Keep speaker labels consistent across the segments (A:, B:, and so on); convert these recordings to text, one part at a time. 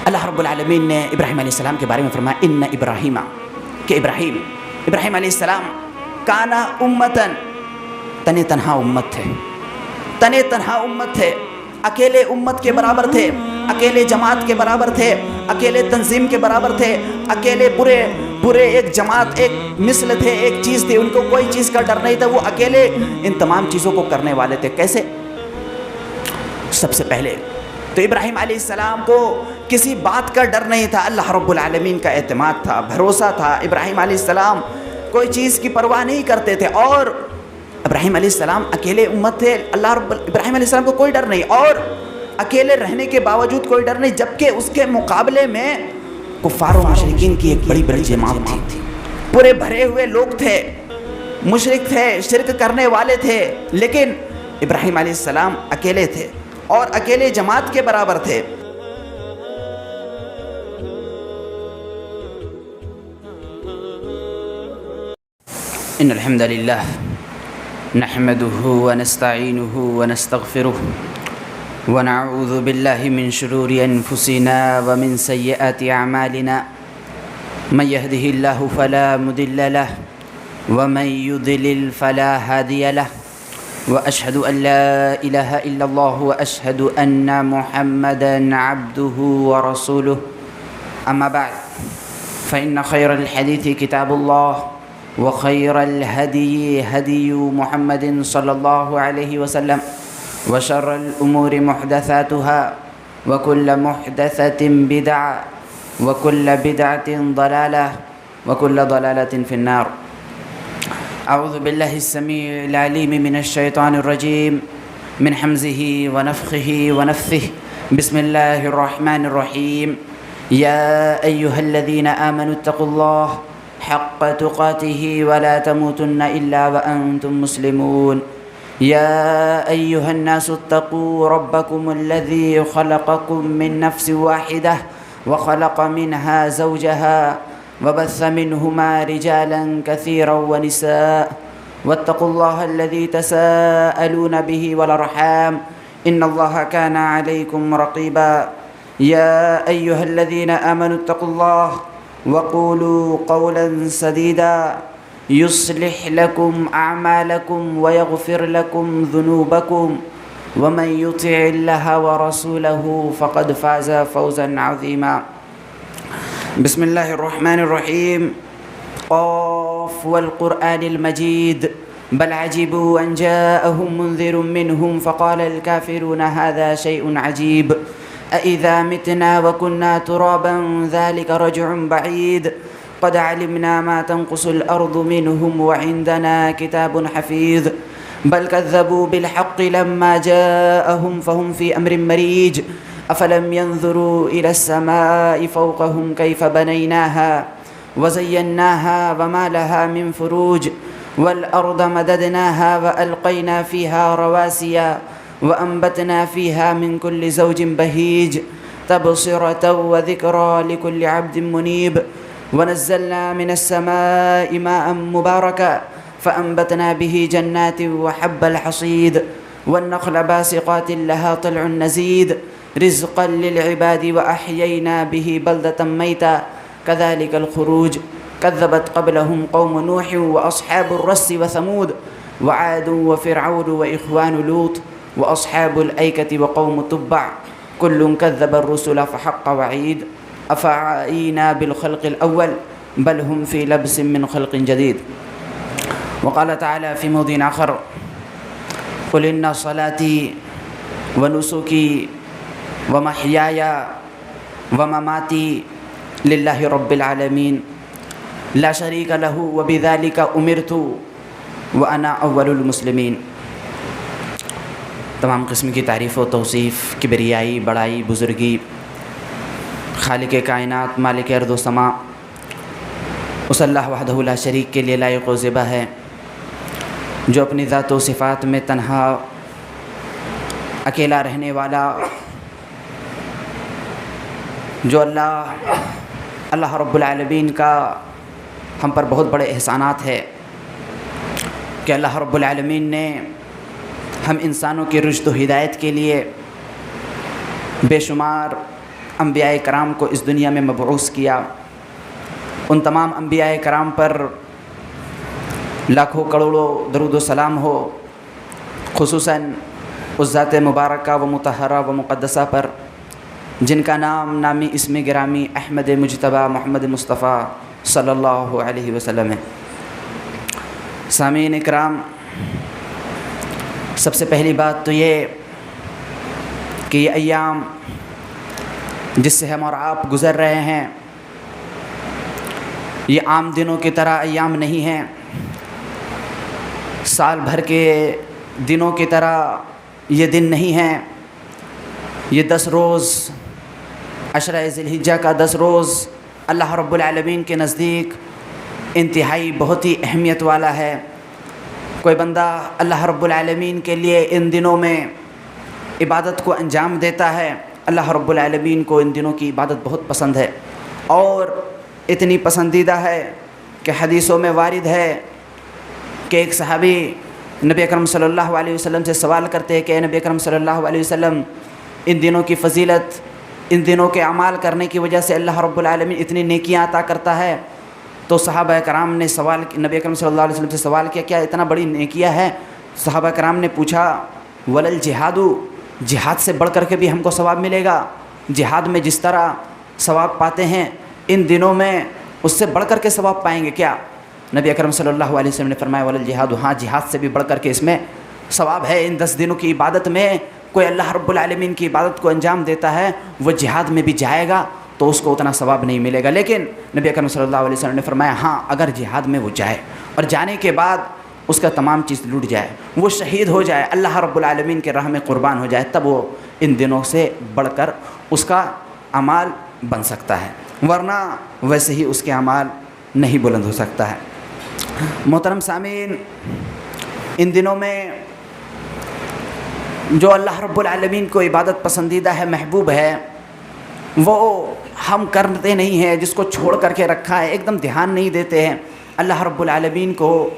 A: اللہ رب العالمین نے ابراہیم علیہ السلام کے بارے میں فرمایا ان ابراہیم، کہ ابراہیم علیہ السلام کانا امتن، تن تنہا امت تھے، اکیلے امت کے برابر تھے، اکیلے جماعت کے برابر تھے، اکیلے تنظیم کے برابر تھے، اکیلے پورے ایک جماعت، ایک مثل تھے، ایک چیز تھی، ان کو کوئی چیز کا ڈر نہیں تھا، وہ اکیلے ان تمام چیزوں کو کرنے والے تھے۔ کیسے؟ سب سے پہلے تو ابراہیم علیہ السلام کو کسی بات کا ڈر نہیں تھا، اللہ رب العالمین کا اعتماد تھا، بھروسہ تھا۔ ابراہیم علیہ السلام کوئی چیز کی پرواہ نہیں کرتے تھے، اور ابراہیم علیہ السلام اکیلے امت تھے، ابراہیم علیہ السلام کو کوئی ڈر نہیں، اور اکیلے رہنے کے باوجود کوئی ڈر نہیں، جبکہ اس کے مقابلے میں کفار و مشرکین کی ایک بڑی جماعت تھی، پورے بھرے ہوئے لوگ تھے، مشرک تھے، شرک کرنے والے تھے، لیکن ابراہیم علیہ السلام اکیلے تھے اور اکیلے جماعت کے برابر تھے۔ ان الحمد للہ نحمده ونستعینه ونستغفره ونعوذ باللہ من شرور انفسنا ومن سیئات اعمالنا من يهده الله فلا مضل له ومن يضلل فلا هادي له واشهد ان لا اله الا الله واشهد ان محمدا عبده ورسوله اما بعد فان خير الحديث كتاب الله وخير الهدي هدي محمد صلى الله عليه وسلم وشر الأمور محدثاتها وكل محدثة بدعة وكل بدعة ضلالة وكل ضلالة في النار۔ أعوذ بالله السميع العليم من الشيطان الرجيم من حمزه ونفخه ونفثه بسم الله الرحمن الرحيم يا أيها الذين آمنوا اتقوا الله حق تقاته ولا تموتن إلا وأنتم مسلمون يا أيها الناس اتقوا ربكم الذي خلقكم من نفس واحدة وخلق منها زوجها وبث منهما رجالا كثيرا ونساء واتقوا الله الذي تساءلون به والأرحام إن الله كان عليكم رقيبا يا أيها الذين آمنوا اتقوا الله وقولوا قولا سديدا يصلح لكم أعمالكم ويغفر لكم ذنوبكم ومن يطع الله ورسوله فقد فاز فوزا عظيما۔ بسم الله الرحمن الرحيم قاف والقرآن المجيد بل عجبوا أن جاءهم منذر منهم فقال الكافرون هذا شيء عجيب أإذا متنا وكنا ترابا ذلك رجع بعيد قد علمنا ما تنقص الأرض منهم وعندنا كتاب حفيظ بل كذبوا بالحق لما جاءهم فهم في أمر مريج أفلم ينظروا إلى السماء فوقهم كيف بنيناها وزيناها وما لها من فروج والأرض مددناها وألقينا فيها رواسي وأنبتنا فيها من كل زوج بهيج تبصرة وذكرى لكل عبد منيب ونزلنا من السماء ماء مباركا فأنبتنا به جنات وحب الحصيد والنخل باسقات لها طلع نزيد رزقا للعباد وأحيينا به بلدة ميتا كذلك الخروج كذبت قبلهم قوم نوح وأصحاب الرس وثمود وعاد وفرعون وإخوان لوط وأصحاب الأيكة وقوم تبع كل كذب الرسل فحق وعيد أفعينا بالخلق الأول بل هم في لبس من خلق جديد۔ وقال تعالى في موضع آخر قل إن صلاتي ونسكي ومحياي ومماتي لله رب العالمين لا شريك له وبذلك أمرت وأنا أول المسلمين۔ تمام قسم کی تعریف و توصیف، کبریائی، بڑائی، بزرگی خالق کائنات، مالک ارض و سما اس اللہ وحدہ لا شریک کے لیے لائق و زیبا ہے، جو اپنی ذات و صفات میں تنہا اکیلا رہنے والا، جو اللہ رب العالمین کا ہم پر بہت بڑے احسانات ہے کہ اللہ رب العالمین نے ہم انسانوں کی رشد و ہدایت کے لیے بے شمار انبیاء کرام کو اس دنیا میں مبعوث کیا، ان تمام انبیاء کرام پر لاکھوں کروڑوں درود و سلام ہو، خصوصاً اس ذات مبارکہ و مطہرہ و مقدسہ پر جن کا نام نامی اسم گرامی احمد مجتبیٰ محمد مصطفیٰ صلی اللہ علیہ وسلم ہے۔ سامعین اکرام، سب سے پہلی بات تو یہ کہ یہ ایام جس سے ہم اور آپ گزر رہے ہیں یہ عام دنوں کی طرح ایام نہیں ہیں، سال بھر کے دنوں کی طرح یہ دن نہیں ہیں۔ یہ 10 روز عشرہ ذی الحجہ کا 10 روز اللہ رب العالمین کے نزدیک انتہائی بہت ہی اہمیت والا ہے۔ کوئی بندہ اللہ رب العالمین کے لیے ان دنوں میں عبادت کو انجام دیتا ہے، اللہ رب العالمین کو ان دنوں کی عبادت بہت پسند ہے، اور اتنی پسندیدہ ہے کہ حدیثوں میں وارد ہے کہ ایک صحابی نبی اکرم صلی اللہ علیہ وسلم سے سوال کرتے ہیں کہ اے نبی اکرم صلی اللہ علیہ وسلم، ان دنوں کی فضیلت، ان دنوں کے اعمال کرنے کی وجہ سے اللہ رب العالمین اتنی نیکیاں عطا کرتا ہے۔ تو صحابہ کرام نے نبی اکرم صلی اللہ علیہ وسلم سے سوال کیا، کیا اتنا بڑی نیکیاں ہے؟ صحابہ کرام نے پوچھا ولل جہاد، جہاد سے بڑھ کر کے بھی ہم کو ثواب ملے گا؟ جہاد میں جس طرح ثواب پاتے ہیں ان دنوں میں اس سے بڑھ کر کے ثواب پائیں گے کیا؟ نبی اکرم صلی اللہ علیہ وسلم نے فرمایا ولل جہاد، ہاں جہاد سے بھی بڑھ کر کے اس میں ثواب ہے۔ ان 10 دنوں کی عبادت میں کوئی اللہ رب العالمین کی عبادت کو انجام دیتا ہے، وہ جہاد میں بھی جائے گا تو اس کو اتنا ثواب نہیں ملے گا، لیکن نبی اکرم صلی اللہ علیہ وسلم نے فرمایا ہاں اگر جہاد میں وہ جائے اور جانے کے بعد اس کا تمام چیز لٹ جائے، وہ شہید ہو جائے، اللہ رب العالمین کے راہ میں قربان ہو جائے، تب وہ ان دنوں سے بڑھ کر اس کا اعمال بن سکتا ہے، ورنہ ویسے ہی اس کے اعمال نہیں بلند ہو سکتا ہے۔ محترم سامعین، ان دنوں میں جو اللہ رب العالمین کو عبادت پسندیدہ ہے، محبوب ہے، وہ ہم کرتے نہیں ہیں، جس کو چھوڑ کر کے رکھا ہے، ایک دم دھیان نہیں دیتے ہیں۔ اللہ رب العالمین کو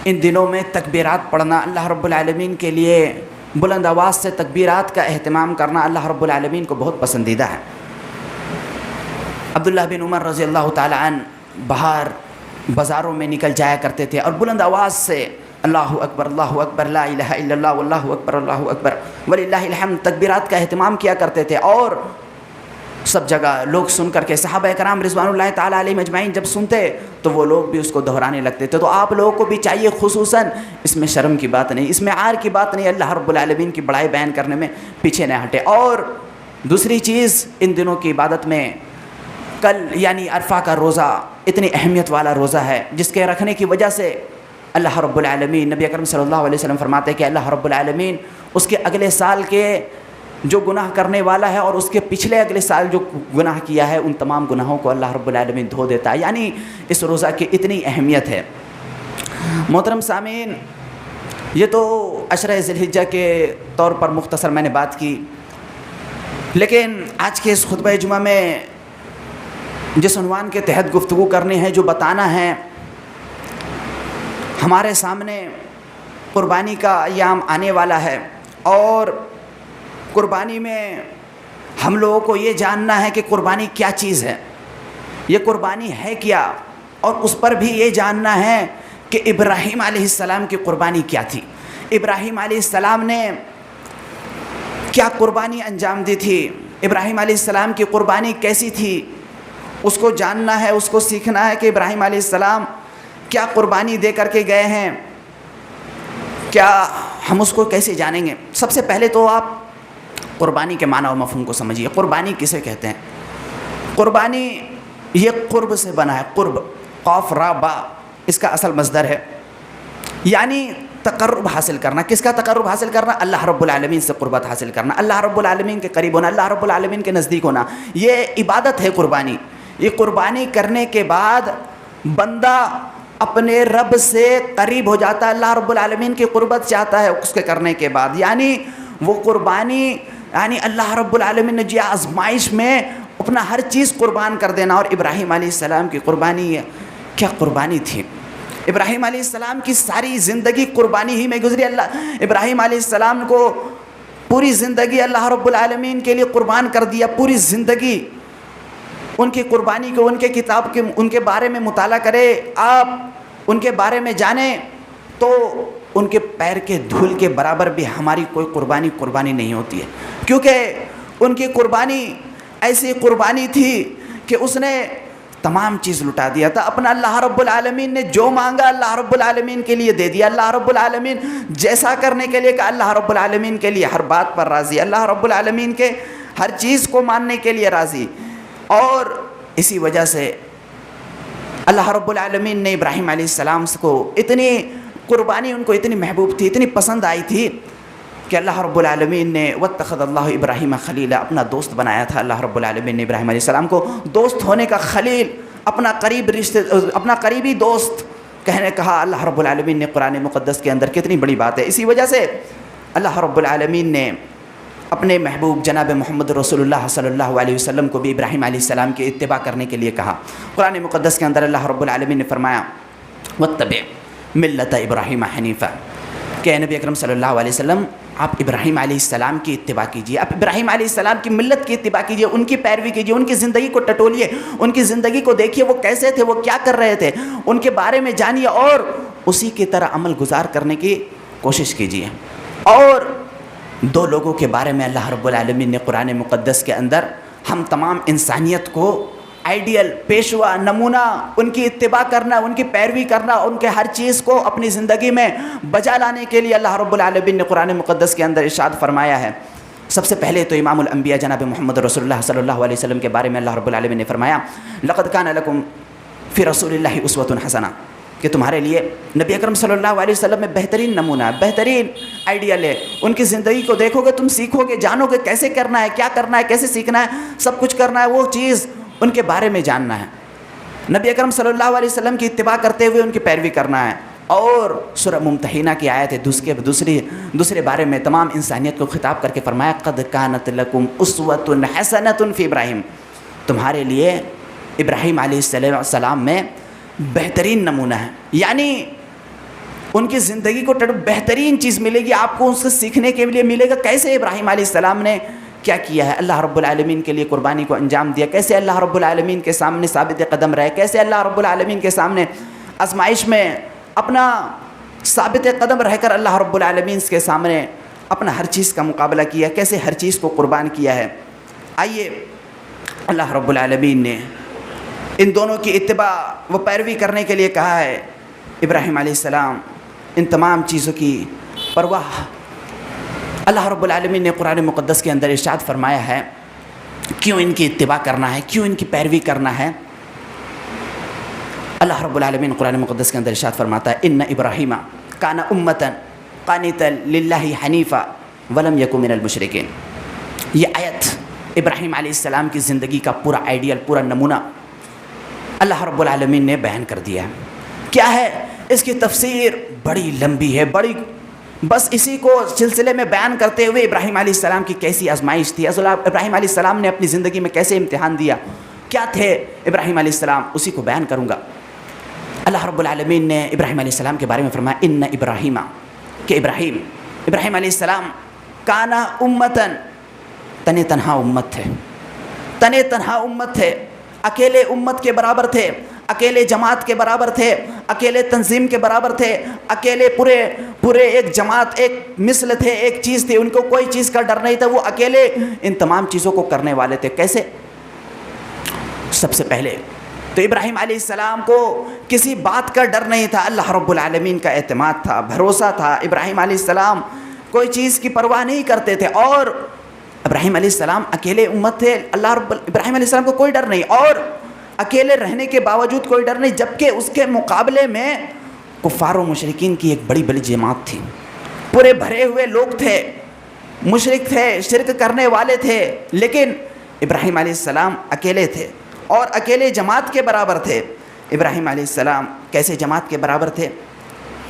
A: ان دنوں میں تکبیرات پڑھنا، اللہ رب العالمین کے لیے بلند آواز سے تکبیرات کا اہتمام کرنا اللہ رب العالمین کو بہت پسندیدہ ہے۔ عبداللہ بن عمر رضی اللہ تعالی عنہ باہر بازاروں میں نکل جایا کرتے تھے اور بلند آواز سے اللہ اکبر لا الہ الا اللہ واللہ اکبر وللہ الحمد تکبیرات کا اہتمام کیا کرتے تھے، اور سب جگہ لوگ سن کر کے صحابہ کرام رضوان اللہ تعالی علیہم اجمعین جب سنتے تو وہ لوگ بھی اس کو دہرانے لگتے تھے۔ تو آپ لوگوں کو بھی چاہیے، خصوصاً اس میں شرم کی بات نہیں، اس میں عار کی بات نہیں، اللہ رب العالمین کی بڑائی بیان کرنے میں پیچھے نہ ہٹے۔ اور دوسری چیز، ان دنوں کی عبادت میں کل یعنی عرفہ کا روزہ اتنی اہمیت والا روزہ ہے، جس کے رکھنے کی وجہ سے اللہ رب العالمین، نبی اکرم صلی اللہ علیہ وسلم فرماتے ہیں کہ اللہ رب العالمین اس کے اگلے سال کے جو گناہ کرنے والا ہے اور اس کے پچھلے اگلے سال جو گناہ کیا ہے ان تمام گناہوں کو اللہ رب العالمین دھو دیتا ہے، یعنی اس روزہ کی اتنی اہمیت ہے۔ محترم سامعین، یہ تو عشرہ ذی الحجہ کے طور پر مختصر میں نے بات کی، لیکن آج کے اس خطبہ جمعہ میں جس عنوان کے تحت گفتگو کرنی ہے، جو بتانا ہے، ہمارے سامنے قربانی کا ایام آنے والا ہے، اور قربانی میں ہم لوگوں کو یہ جاننا ہے کہ قربانی کیا چیز ہے، یہ قربانی ہے کیا، اور اس پر بھی یہ جاننا ہے کہ ابراہیم علیہ السلام کی قربانی کیا تھی، ابراہیم علیہ السلام نے کیا قربانی انجام دی تھی، ابراہیم علیہ السلام کی قربانی کیسی تھی، اس کو جاننا ہے، اس کو سیکھنا ہے کہ ابراہیم علیہ السلام کیا قربانی دے کر کے گئے ہیں، کیا ہم اس کو کیسے جانیں گے۔ سب سے پہلے تو آپ قربانی کے معنی اور مفہوم کو سمجھیے۔ قربانی کسے کہتے ہیں؟ قربانی یہ قرب سے بنا ہے، قرب، قاف را با اس کا اصل مصدر ہے، یعنی تقرب حاصل کرنا۔ کس کا تقرب حاصل کرنا؟ اللہ رب العالمین سے قربت حاصل کرنا، اللہ رب العالمین کے قریب ہونا، اللہ رب العالمین کے نزدیک ہونا، یہ عبادت ہے قربانی۔ یہ قربانی کرنے کے بعد بندہ اپنے رب سے قریب ہو جاتا ہے، اللہ رب العالمین کی قربت چاہتا ہے اس کے کرنے کے بعد، یعنی وہ قربانی، یعنی اللہ رب العالمین نے جو آزمائش میں اپنا ہر چیز قربان کر دینا۔ اور ابراہیم علیہ السلام کی قربانی کیا قربانی تھی؟ ابراہیم علیہ السلام کی ساری زندگی قربانی ہی میں گزری۔ اللہ ابراہیم علیہ السلام کو پوری زندگی اللہ رب العالمین کے لیے قربان کر دیا، پوری زندگی ان کی قربانی کو، ان کے کتاب کے، ان کے بارے میں مطالعہ کرے، آپ ان کے بارے میں جانیں تو ان کے پیر کے دھول کے برابر بھی ہماری کوئی قربانی نہیں ہوتی ہے، کیونکہ ان کی قربانی ایسی قربانی تھی کہ اس نے تمام چیز لٹا دیا تھا اپنا۔ اللہ رب العالمین نے جو مانگا اللہ رب العالمین کے لیے دے دیا، اللہ رب العالمین جیسا کرنے کے لیے کہ اللہ رب العالمین کے لیے ہر بات پر راضی، اللہ رب العالمین کے ہر چیز کو ماننے کے لیے راضی۔ اور اسی وجہ سے اللہ رب العالمین نے ابراہیم علیہ السلام کو اتنی قربانی، ان کو اتنی محبوب تھی، اتنی پسند آئی تھی کہ اللہ رب العالمین نے واتخذ اللہ ابراہیم خلیلا، اپنا دوست بنایا تھا اللہ رب العالمین نے ابراہیم علیہ السلام کو، دوست ہونے کا خلیل، اپنا قریبی دوست کہا اللہ رب العالمین نے قرآن مقدس کے اندر۔ کتنی بڑی بات ہے، اسی وجہ سے اللہ رب العالمین نے اپنے محبوب جناب محمد رسول اللہ صلی اللہ علیہ وسلم کو بھی ابراہیم علیہ السلام کی اتباع کرنے کے لیے کہا۔ قرآن مقدس کے اندر اللہ رب العالمین نے فرمایا واتبع ملت ابراہیم حنیفہ، کہ نبی اکرم صلی اللہ علیہ وسلم آپ ابراہیم علیہ السلام کی اتباع کیجیے، آپ ابراہیم علیہ السلام کی ملت کی اتباع کیجیے، ان کی پیروی کیجیے، ان کی زندگی کو ٹٹولیے، ان کی زندگی کو دیکھیے وہ کیسے تھے، وہ کیا کر رہے تھے، ان کے بارے میں جانیے اور اسی کی طرح عمل گزار کرنے کی کوشش کیجیے۔ اور دو لوگوں کے بارے میں اللہ رب العالمین نے قرآن مقدس کے اندر ہم تمام انسانیت کو آئیڈیل، پیشوا، نمونہ، ان کی اتباع کرنا، ان کی پیروی کرنا، ان کے ہر چیز کو اپنی زندگی میں بجا لانے کے لیے اللہ رب العالمین نے قرآن مقدس کے اندر ارشاد فرمایا ہے۔ سب سے پہلے تو امام الانبیاء جناب محمد رسول اللہ صلی اللہ علیہ وسلم کے بارے میں اللہ رب العالمین نے فرمایا لقد کان لکم فی رسول اللہ اسوۃ حسنہ، کہ تمہارے لیے نبی اکرم صلی اللہ علیہ وسلم میں بہترین نمونہ ہے، بہترین آئیڈیل ہے۔ ان کی زندگی کو دیکھو گے، تم سیکھو گے، جانو گے کیسے کرنا ہے، کیا کرنا ہے، کیسے سیکھنا ہے، سب کچھ کرنا ہے، وہ چیز ان کے بارے میں جاننا ہے، نبی اکرم صلی اللہ علیہ وسلم کی اتباع کرتے ہوئے ان کی پیروی کرنا ہے۔ اور سورہ ممتحنہ کی آیت ہے دوسرے بارے میں تمام انسانیت کو خطاب کر کے فرمایا قد کانت لکم اسوۃ حسنۃ فی ابراہیم، تمہارے لیے ابراہیم علیہ السلام میں بہترین نمونہ ہے، یعنی ان کی زندگی کو بہترین چیز ملے گی آپ کو، اس سے سیکھنے کے لیے ملے گا کیسے ابراہیم علیہ السلام نے کیا کیا ہے، اللہ رب العالمین کے لیے قربانی کو انجام دیا، کیسے اللہ رب العالمین کے سامنے ثابت قدم رہے، کیسے اللہ رب العالمین کے سامنے آزمائش میں اپنا ثابت قدم رہ کر اللہ رب العالمین کے سامنے اپنا ہر چیز کا مقابلہ کیا، کیسے ہر چیز کو قربان کیا ہے۔ آئیے اللہ رب العالمین نے ان دونوں کی اتباع و پیروی کرنے کے لیے کہا ہے۔ ابراہیم علیہ السلام ان تمام چیزوں کی پرواہ اللہ رب العالمین نے قرآن مقدس کے اندر ارشاد فرمایا ہے، کیوں ان کی اتباع کرنا ہے، کیوں ان کی پیروی کرنا ہے۔ اللہ رب العالمین قرآن مقدس کے اندر ارشاد فرماتا ہے ان ابراہیم کان امۃ قانتا للہ حنیفا ولم یک من المشرکین۔ یہ آیت ابراہیم علیہ السلام کی زندگی کا پورا آئیڈیل، پورا نمونہ اللہ رب العالمین نے بیان کر دیا ہے۔ کیا ہے اس کی تفسیر بڑی لمبی ہے، بس اسی کو سلسلے میں بیان کرتے ہوئے ابراہیم علیہ السلام کی کیسی آزمائش تھی، ابراہیم علیہ السلام نے اپنی زندگی میں کیسے امتحان دیا، کیا تھے ابراہیم علیہ السلام، اسی کو بیان کروں گا۔ اللہ رب العالمین نے ابراہیم علیہ السلام کے بارے میں فرمایا ان ابراہیم، کہ ابراہیم علیہ السلام کانا امتن، تن تنہا امت تھے، تن تنہا امت تھے، اکیلے امت کے برابر تھے، اکیلے جماعت کے برابر تھے، اکیلے تنظیم کے برابر تھے، اکیلے پورے ایک جماعت، ایک مثل تھے، ایک چیز تھی، ان کو کوئی چیز کا ڈر نہیں تھا، وہ اکیلے ان تمام چیزوں کو کرنے والے تھے۔ کیسے؟ سب سے پہلے تو ابراہیم علیہ السلام کو کسی بات کا ڈر نہیں تھا، اللہ رب العالمین کا اعتماد تھا، بھروسہ تھا۔ ابراہیم علیہ السلام کوئی چیز کی پرواہ نہیں کرتے تھے، اور ابراہیم علیہ السلام اکیلے امت تھے، ابراہیم علیہ السلام کو کوئی ڈر نہیں، اور اکیلے رہنے کے باوجود کوئی ڈر نہیں، جبکہ اس کے مقابلے میں کفار و مشرکین کی ایک بڑی جماعت تھی، پورے بھرے ہوئے لوگ تھے، مشرک تھے، شرک کرنے والے تھے، لیکن ابراہیم علیہ السلام اکیلے تھے اور اکیلے جماعت کے برابر تھے۔ ابراہیم علیہ السلام کیسے جماعت کے برابر تھے؟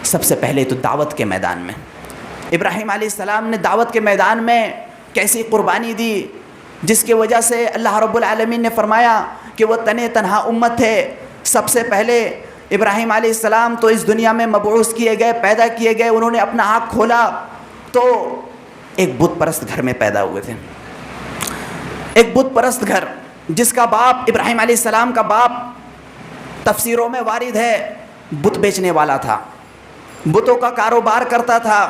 A: سب سے پہلے تو دعوت کے میدان میں ابراہیم علیہ السلام نے دعوت کے میدان میں کیسی قربانی دی، جس کی وجہ سے اللہ رب العالمین نے فرمایا کہ وہ تنہا امت تھے۔ سب سے پہلے ابراہیم علیہ السلام تو اس دنیا میں مبعوث کیے گئے، پیدا کیے گئے، انہوں نے اپنا آنکھ کھولا تو ایک بت پرست گھر میں پیدا ہوئے تھے. ایک بت پرست گھر جس کا باپ ابراہیم علیہ السلام کا باپ تفسیروں میں وارد ہے بت بیچنے والا تھا, بتوں کا کاروبار کرتا تھا.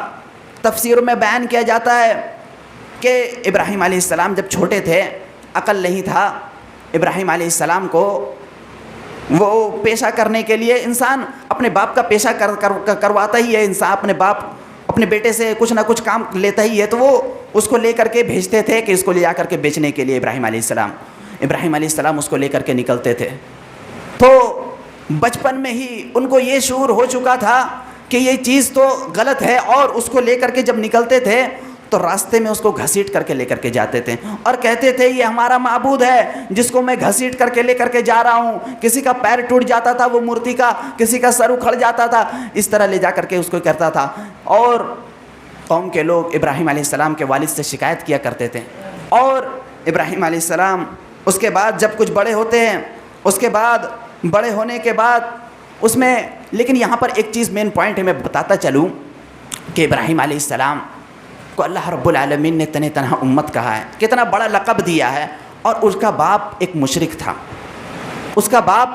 A: تفسیروں میں بیان کیا جاتا ہے کہ ابراہیم علیہ السلام جب چھوٹے تھے, عقل نہیں تھا, ابراہیم علیہ السلام کو وہ پیشہ کرنے کے لیے انسان اپنے باپ کا پیشہ کرواتا ہی ہے. انسان اپنے باپ اپنے بیٹے سے کچھ نہ کچھ کام لیتا ہی ہے, تو وہ اس کو لے کر کے بھیجتے تھے کہ اس کو لے جا کر کے بیچنے کے لیے. ابراہیم علیہ السلام اس کو لے کر کے نکلتے تھے. تو بچپن میں ہی ان کو یہ شعور ہو چکا تھا کہ یہ چیز تو غلط ہے, اور اس کو لے کر کے جب نکلتے تھے تو راستے میں اس کو گھسیٹ کر کے لے کر کے جاتے تھے اور کہتے تھے یہ ہمارا معبود ہے جس کو میں گھسیٹ کر کے لے کر کے جا رہا ہوں. کسی کا پیر ٹوٹ جاتا تھا وہ مورتی کا, کسی کا سر اکھڑ جاتا تھا, اس طرح لے جا کر کے اس کو کرتا تھا. اور قوم کے لوگ ابراہیم علیہ السلام کے والد سے شکایت کیا کرتے تھے. اور ابراہیم علیہ السلام اس کے بعد جب کچھ بڑے ہوتے ہیں, اس کے بعد بڑے ہونے کے بعد اس میں, لیکن یہاں پر ایک چیز مین پوائنٹ ہے, میں بتاتا چلوں کہ ابراہیم علیہ السلام کو اللہ رب العالمین نے تنہ تنہا امت کہا ہے, کتنا بڑا لقب دیا ہے. اور اس کا باپ ایک مشرک تھا, اس کا باپ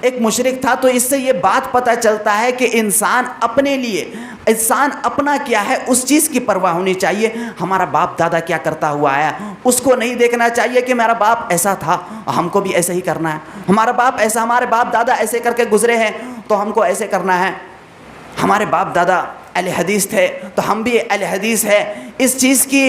A: ایک مشرک تھا. تو اس سے یہ بات پتہ چلتا ہے کہ انسان اپنے لیے, انسان اپنا کیا ہے اس چیز کی پرواہ ہونی چاہیے. ہمارا باپ دادا کیا کرتا ہوا آیا, اس کو نہیں دیکھنا چاہیے کہ میرا باپ ایسا تھا ہم کو بھی ایسے ہی کرنا ہے. ہمارا باپ ایسا, ہمارے باپ دادا ایسے کر کے گزرے ہیں تو ہم کو ایسے کرنا ہے. ہمارے باپ دادا اہل حدیث تھے تو ہم بھی اہل حدیث ہے. اس چیز کی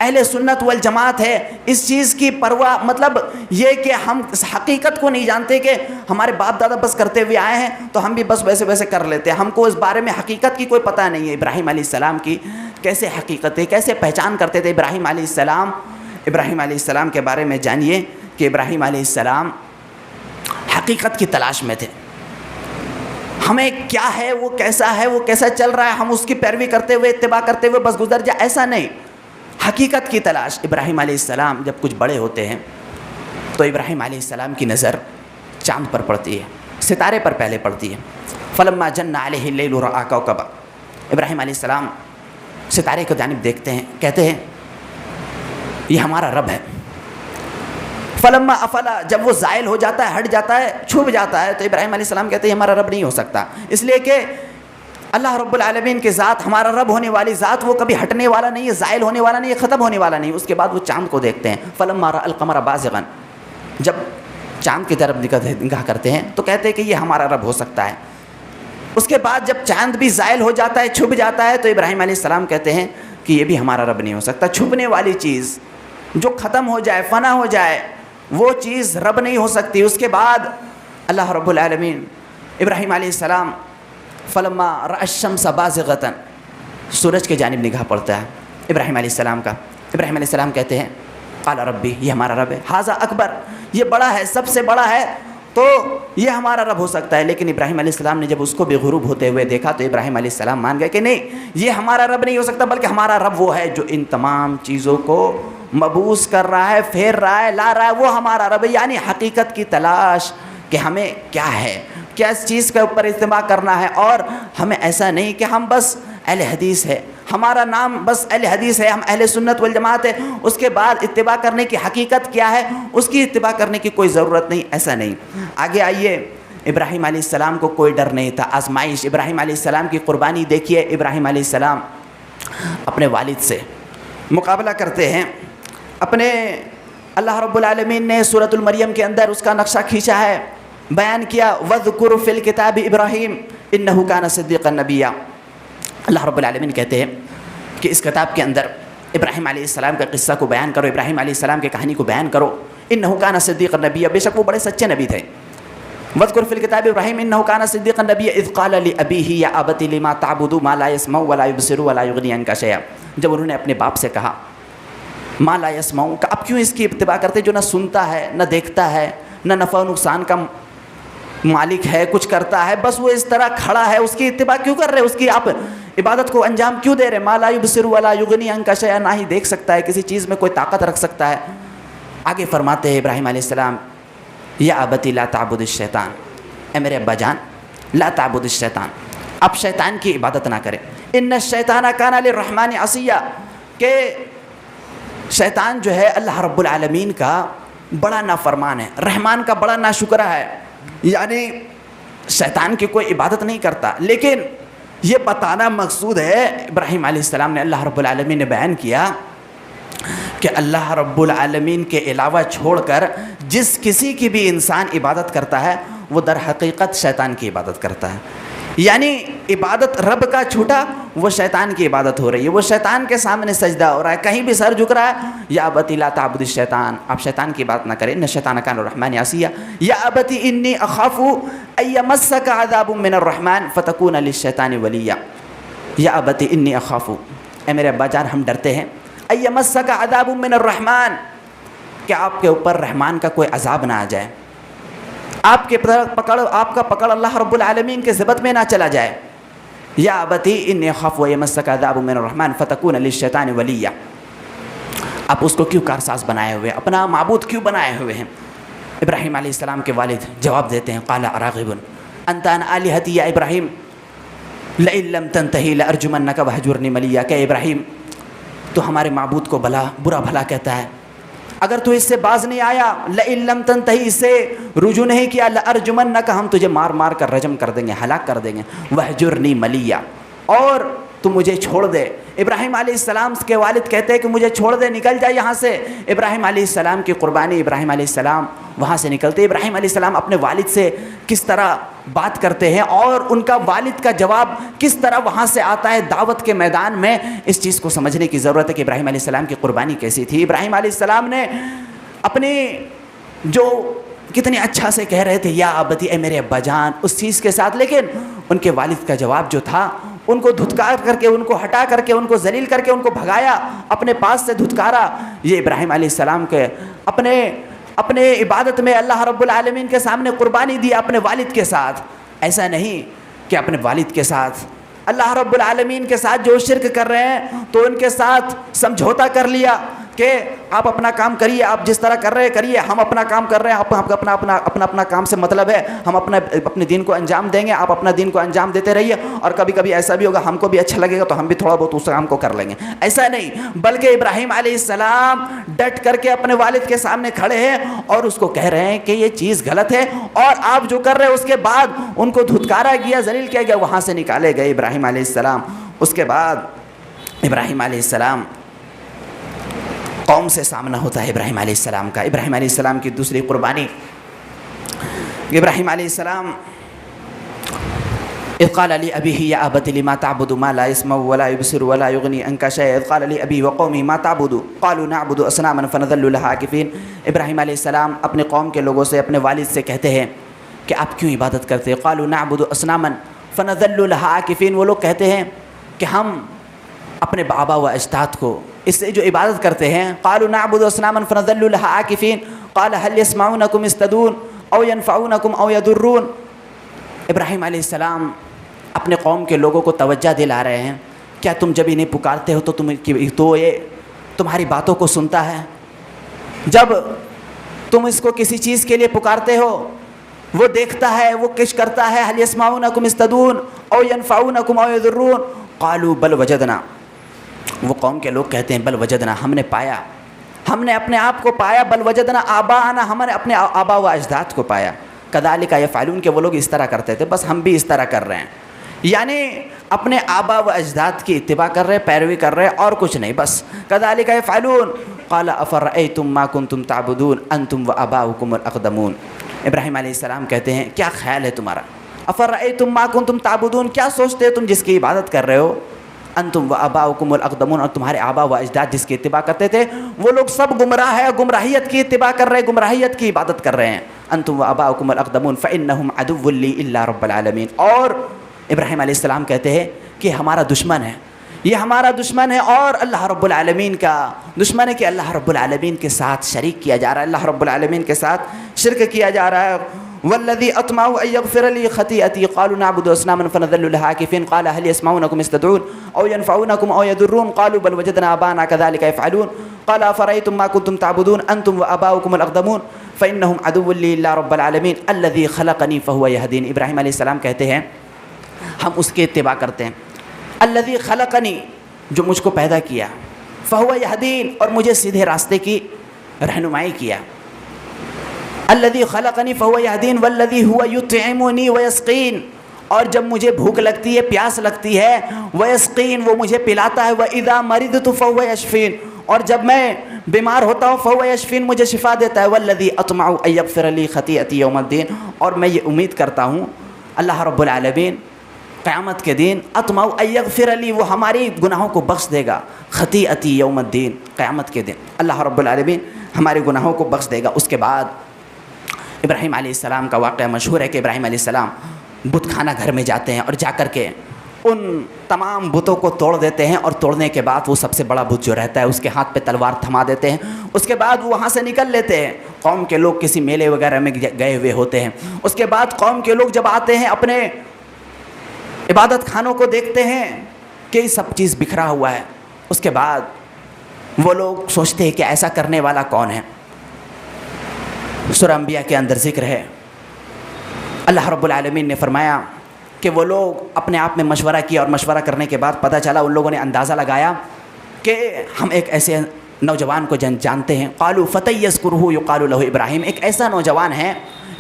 A: اہل سنت والجماعت ہے, اس چیز کی پرواہ, مطلب یہ کہ ہم حقیقت کو نہیں جانتے کہ ہمارے باپ دادا بس کرتے ہوئے آئے ہیں تو ہم بھی بس ویسے ویسے کر لیتے ہیں. ہم کو اس بارے میں حقیقت کی کوئی پتہ نہیں ہے. ابراہیم علیہ السلام کی کیسے حقیقت ہے, کیسے پہچان کرتے تھے ابراہیم علیہ السلام کے بارے میں جانیے کہ ابراہیم علیہ السلام حقیقت کی تلاش میں تھے. ہمیں کیا ہے, وہ کیسا ہے, وہ کیسا چل رہا ہے, ہم اس کی پیروی کرتے ہوئے اتباع کرتے ہوئے بس گزر جائے, ایسا نہیں. حقیقت کی تلاش. ابراہیم علیہ السلام جب کچھ بڑے ہوتے ہیں تو ابراہیم علیہ السلام کی نظر چاند پر پڑتی ہے, ستارے پر پہلے پڑتی ہے. فلما جن علیہ اللیل رأى کوكبا, ابراہیم علیہ السلام ستارے کی جانب دیکھتے ہیں, کہتے ہیں یہ ہمارا رب ہے. فلما افلا, جب وہ زائل ہو جاتا ہے, ہٹ جاتا ہے, چھپ جاتا ہے, تو ابراہیم علیہ السلام کہتے ہیں یہ ہمارا رب نہیں ہو سکتا, اس لیے کہ اللہ رب العالمین کے ذات, ہمارا رب ہونے والی ذات, وہ کبھی ہٹنے والا نہیں ہے, زائل ہونے والا نہیں ہے, ختم ہونے والا نہیں. اس کے بعد وہ چاند کو دیکھتے ہیں. فلما رأى القمر بازغا, جب چاند کی طرف نگاہ کرتے ہیں تو کہتے ہیں کہ یہ ہمارا رب ہو سکتا ہے. اس کے بعد جب چاند بھی زائل ہو جاتا ہے, چھپ جاتا ہے, تو ابراہیم علیہ السلام کہتے ہیں کہ یہ بھی ہمارا رب نہیں ہو سکتا. چھپنے والی چیز جو ختم ہو جائے, فنا ہو جائے, وہ چیز رب نہیں ہو سکتی. اس کے بعد اللہ رب العالمین ابراہیم علیہ السلام فلما رأى الشمس بازغة, سورج کے جانب نگاہ پڑتا ہے ابراہیم علیہ السلام کا. ابراہیم علیہ السلام کہتے ہیں قال ربی, یہ ہمارا رب ہے. ھذا اکبر, یہ بڑا ہے, سب سے بڑا ہے, تو یہ ہمارا رب ہو سکتا ہے. لیکن ابراہیم علیہ السلام نے جب اس کو بھی غروب ہوتے ہوئے دیکھا تو ابراہیم علیہ السلام مان گئے کہ نہیں, یہ ہمارا رب نہیں ہو سکتا, بلکہ ہمارا رب وہ ہے جو ان تمام چیزوں کو مبعوث کر رہا ہے, پھیر رہا ہے, لا رہا ہے, وہ ہمارا رب ہے. یعنی حقیقت کی تلاش کہ ہمیں کیا ہے, کیا اس چیز کے اوپر اتباع کرنا ہے. اور ہمیں ایسا نہیں کہ ہم بس اہل حدیث ہے, ہمارا نام بس اہل حدیث ہے, ہم اہل سنت والجماعت ہے, اس کے بعد اتباع کرنے کی حقیقت کیا ہے, اس کی اتباع کرنے کی کوئی ضرورت نہیں, ایسا نہیں. آگے آئیے, ابراہیم علیہ السلام کو کوئی ڈر نہیں تھا. آزمائش, ابراہیم علیہ السلام کی قربانی دیکھیے. ابراہیم علیہ السلام اپنے والد سے مقابلہ کرتے ہیں. اپنے اللہ رب العالمین نے سورۃ المریم کے اندر اس کا نقشہ کھینچا ہے, بیان کیا وَاذْكُرْ فِي الْكِتَابِ إِبْرَاهِيمَ إِنَّهُ كَانَ صِدِّيقًا نَبِيًّا. اللہ رب العالمین کہتے ہیں کہ اس کتاب کے اندر ابراہیم علیہ السلام کے قصہ کو بیان کرو, ابراہیم علیہ السلام کی کہانی کو بیان کرو. إِنَّهُ كَانَ صِدِّيقًا نَبِيًّا, بے شک وہ بڑے سچے نبی تھے. وَاذْكُرْ فِي الْكِتَابِ إِبْرَاهِيمَ إِنَّهُ كَانَ صِدِّيقًا نَبِيًّا إِذْ قَالَ لِأَبِيهِ يَا أَبَتِ لِمَا تَعْبُدُ مَا لَا يَسْمَعُ وَلَا يُبْصِرُ وَلَا يُغْنِي عَنكَ شَيْئًا. جب انہوں نے اپنے باپ سے کہا ما لا يسمع, کہ اب کیوں اس کی اتباع کرتے جو نہ سنتا ہے, نہ دیکھتا ہے, نہ نفع و نقصان کا مالک ہے, کچھ کرتا ہے, بس وہ اس طرح کھڑا ہے, اس کی اتباع کیوں کر رہے, اس کی آپ عبادت کو انجام کیوں دے رہے. ما لا يبصر ولا يغني عنك شيئا, نہ ہی دیکھ سکتا ہے, کسی چیز میں کوئی طاقت رکھ سکتا ہے. آگے فرماتے ہیں ابراہیم علیہ السلام یا ابتی لا تعبد الشیطان, اے میرے ابا جان لا تعبد الشیطان, اب شیطان کی عبادت نہ کرے. ان الشیطان کان للرحمن عصیا, کہ شیطان جو ہے اللہ رب العالمین کا بڑا نافرمان ہے، رحمان کا بڑا ناشکرہ ہے، یعنی شیطان کی کوئی عبادت نہیں کرتا. لیکن یہ بتانا مقصود ہے، ابراہیم علیہ السلام نے اللہ رب العالمین نے بیان کیا کہ اللہ رب العالمین کے علاوہ چھوڑ کر جس کسی کی بھی انسان عبادت کرتا ہے وہ در حقیقت شیطان کی عبادت کرتا ہے. یعنی عبادت رب کا چھوٹا، وہ شیطان کی عبادت ہو رہی ہے، وہ شیطان کے سامنے سجدہ ہو رہا ہے، کہیں بھی سر جھک رہا ہے. یا ابتی لا تعبد الشیطان، آپ شیطان کی بات نہ کریں، ان الشیطان کان للرحمن عصیا. یا ابتی انی اخاف ان یمسک عذاب من الرحمن فتکون للشیطان ولیا. یا ابتی انی اخاف، اے میرے ابا جان ہم ڈرتے ہیں، ان یمسک عذاب من الرحمن، کہ آپ کے اوپر رحمان کا کوئی عذاب نہ آ جائے، آپ کا پکڑ اللہ رب العالمین کے ضبط میں نہ چلا جائے. یا ابتی انی اخاف ان یمسک عذاب من الرحمن فتکون للشیطان ولیا. آپ اس کو کیوں کارساز بنائے ہوئے، اپنا معبود کیوں بنائے ہوئے ہیں؟ ابراہیم علیہ السلام کے والد جواب دیتے ہیں، قال اراغب انت عن آلہتی یا ابراہیم لئن لم تنتہی لارجمنک وہجرنی ملیا. کہ ابراہیم تو ہمارے معبود کو برا بھلا کہتا ہے، اگر تو اس سے باز نہیں آیا، لئن لم تنتہی، اس سے رجوع نہیں کیا، لارجمنک، ہم تجھے مار مار کر رجم کر دیں گے، ہلاک کر دیں گے، وہجرنی ملیا، اور تو مجھے چھوڑ دے. ابراہیم علیہ السلام کے والد کہتے ہیں کہ مجھے چھوڑ دے، نکل جائے یہاں سے. ابراہیم علیہ السلام کی قربانی، ابراہیم علیہ السلام وہاں سے نکلتے. ابراہیم علیہ السلام اپنے والد سے کس طرح بات کرتے ہیں اور ان کا والد کا جواب کس طرح وہاں سے آتا ہے دعوت کے میدان میں، اس چیز کو سمجھنے کی ضرورت ہے کہ ابراہیم علیہ السلام کی قربانی کیسی تھی. ابراہیم علیہ السلام نے اپنی جو کتنے اچھا سے کہہ رہے تھے یا ابتی، اے میرے ابا جان، اس چیز کے ساتھ، لیکن ان کے والد کا جواب جو تھا، ان کو دھتکار کر کے، ان کو ہٹا کر کے، ان کو ذلیل کر کے، ان کو بھگایا، اپنے پاس سے دھتکارا. یہ ابراہیم علیہ السلام کے اپنے عبادت میں اللہ رب العالمین کے سامنے قربانی دی اپنے والد کے ساتھ. ایسا نہیں کہ اپنے والد کے ساتھ، اللہ رب العالمین کے ساتھ جو شرک کر رہے ہیں تو ان کے ساتھ سمجھوتا کر لیا کہ آپ اپنا کام کریے، آپ جس طرح کر رہے کریے، ہم اپنا کام کر رہے ہیں، آپ اپنا کام سے مطلب ہے، ہم اپنے دین کو انجام دیں گے، آپ اپنا دین کو انجام دیتے رہیے، اور کبھی کبھی ایسا بھی ہوگا ہم کو بھی اچھا لگے گا تو ہم بھی تھوڑا بہت اس کام کو کر لیں گے. ایسا نہیں، بلکہ ابراہیم علیہ السلام ڈٹ کر کے اپنے والد کے سامنے کھڑے ہیں اور اس کو کہہ رہے ہیں کہ یہ چیز غلط ہے، اور آپ جو کر رہے ہیں. اس کے بعد ان کو دھتکارا گیا، ذلیل کیا گیا، وہاں سے نکالے گئے ابراہیم علیہ السلام. اس کے بعد ابراہیم علیہ السلام قوم سے سامنا ہوتا ہے ابراہیم علیہ السلام کا. ابراہیم علیہ السلام کی دوسری قربانی، ابراہیم علیہ السلام اذ قال لأبيه يا أبت لما تعبد ما لا يسمع ولا يبصر ولا يغني عنك شيئا اذ قال لأبيه وقومه ما تعبد قالوا نعبد أصناما فنظل لها عاكفين. ابراہیم علیہ السلام اپنے قوم کے لوگوں سے، اپنے والد سے کہتے ہیں کہ آپ کیوں عبادت کرتے ہیں؟ قالوا نعبد أصناما فنظل لها عاكفين. وہ لوگ کہتے ہیں کہ ہم اپنے آبا و اجداد کو اس سے جو عبادت کرتے ہیں، قالوا نعبد اصناما فنظل لها عاكفين قال هل يسمعونكم استدون او ينفعونكم او يضرون. ابراہیم علیہ السلام اپنے قوم کے لوگوں کو توجہ دلا رہے ہیں، کیا تم جب انہیں پکارتے ہو تو یہ تمہاری باتوں کو سنتا ہے؟ جب تم اس کو کسی چیز کے لیے پکارتے ہو وہ دیکھتا ہے، وہ کش کرتا ہے. هل يسمعونكم استدون او ينفعونكم او يضرون قالوا بل وجدنا. وہ قوم کے لوگ کہتے ہیں بل وجدنا، ہم نے پایا، ہم نے اپنے آپ کو پایا، بل وجدنا آباءنا، ہم نے اپنے آبا و اجداد کو پایا. کذالک یفعلون، کہ وہ لوگ اس طرح کرتے تھے، بس ہم بھی اس طرح کر رہے ہیں. یعنی اپنے آبا و اجداد کی اتباع کر رہے، پیروی کر رہے، اور کچھ نہیں، بس کذالک یفعلون. قال افرأیتم ما کنتم تعبدون انتم وآباؤکم الاقدمون. ابراہیم علیہ السلام کہتے ہیں کیا خیال ہے تمہارا؟ افرأیتم ما کنتم تعبدون، کیا سوچتے ہو تم جس کی عبادت کر رہے ہو؟ انتم وآباؤکم الاقدمون، اور تمہارے آبا و اجداد جس کی اتباع کرتے تھے وہ لوگ سب گمراہ ہے، گمراہیت کی اتباع کر رہے، گمراہیت کی عبادت کر رہے ہیں. انتم وآباؤکم الاقدمون فإنہم عدو لی الا رب العالمین. اور ابراہیم علیہ السلام کہتے ہیں کہ ہمارا دشمن ہے، یہ ہمارا دشمن ہے اور اللہ رب العالمین کا دشمن ہے، کہ اللہ رب العالمین کے ساتھ شریک کیا جا رہا ہے، اللہ رب العالمین کے ساتھ شرک کیا جا رہا ہے. والذی اطمع ان یغفر لی خطیئتی قالوا نعبد اصناما فنظل لها عاکفین قال هل يسمعونكم استدعون او ينفعونكم او يضرون قالوا بل وجدنا آباءنا كذلك يفعلون قال افرأيتم ما كنتم تعبدون انتم وآباؤكم الاقدمون فانهم عدو لي الا رب العالمین الذي خلقني فهو يهدين. ابراہیم علیہ السلام کہتے ہیں ہم اس کے اتباع کرتے ہیں، الذي خلقنی، جو مجھ کو پیدا کیا، فہو یہدین، اور مجھے سیدھے راستے کی رہنمائی کیا. الذی خلقنی فہو یہدین والذی ہوا یطعمنی ویسقین، اور جب مجھے بھوک لگتی ہے، پیاس لگتی ہے، ویسقین، وہ مجھے پلاتا ہے، واذا مرضت فہو یشفین، اور جب میں بیمار ہوتا ہوں فہو یشفین، مجھے شفا دیتا ہے. والذی اطمع ان یغفر لی خطیئتی یوم الدین، اور میں یہ امید کرتا ہوں اللہ رب العالمین قیامت کے دن، اطمع ان یغفر لی، وہ ہماری گناہوں کو بخش دے گا، خطیئتی یوم الدین، قیامت کے دن اللہ رب العالمین ہمارے گناہوں کو بخش دے گا. اس کے بعد ابراہیم علیہ السلام کا واقعہ مشہور ہے کہ ابراہیم علیہ السلام بت خانہ گھر میں جاتے ہیں اور جا کر کے ان تمام بتوں کو توڑ دیتے ہیں، اور توڑنے کے بعد وہ سب سے بڑا بت جو رہتا ہے اس کے ہاتھ پہ تلوار تھما دیتے ہیں. اس کے بعد وہ وہاں سے نکل لیتے ہیں. قوم کے لوگ کسی میلے وغیرہ میں گئے ہوئے ہوتے ہیں. اس کے بعد قوم کے لوگ جب آتے ہیں اپنے عبادت خانوں کو دیکھتے ہیں کہ یہ سب چیز بکھرا ہوا ہے. اس کے بعد وہ لوگ سوچتے ہیں کہ ایسا کرنے والا کون ہے. سورہ انبیاء کے اندر ذکر ہے، اللہ رب العالمین نے فرمایا کہ وہ لوگ اپنے آپ میں مشورہ کیا، اور مشورہ کرنے کے بعد پتہ چلا، ان لوگوں نے اندازہ لگایا کہ ہم ایک ایسے نوجوان کو جانتے ہیں. قالوا فتى يذكره يقال له ابراہیم، ایک ایسا نوجوان ہے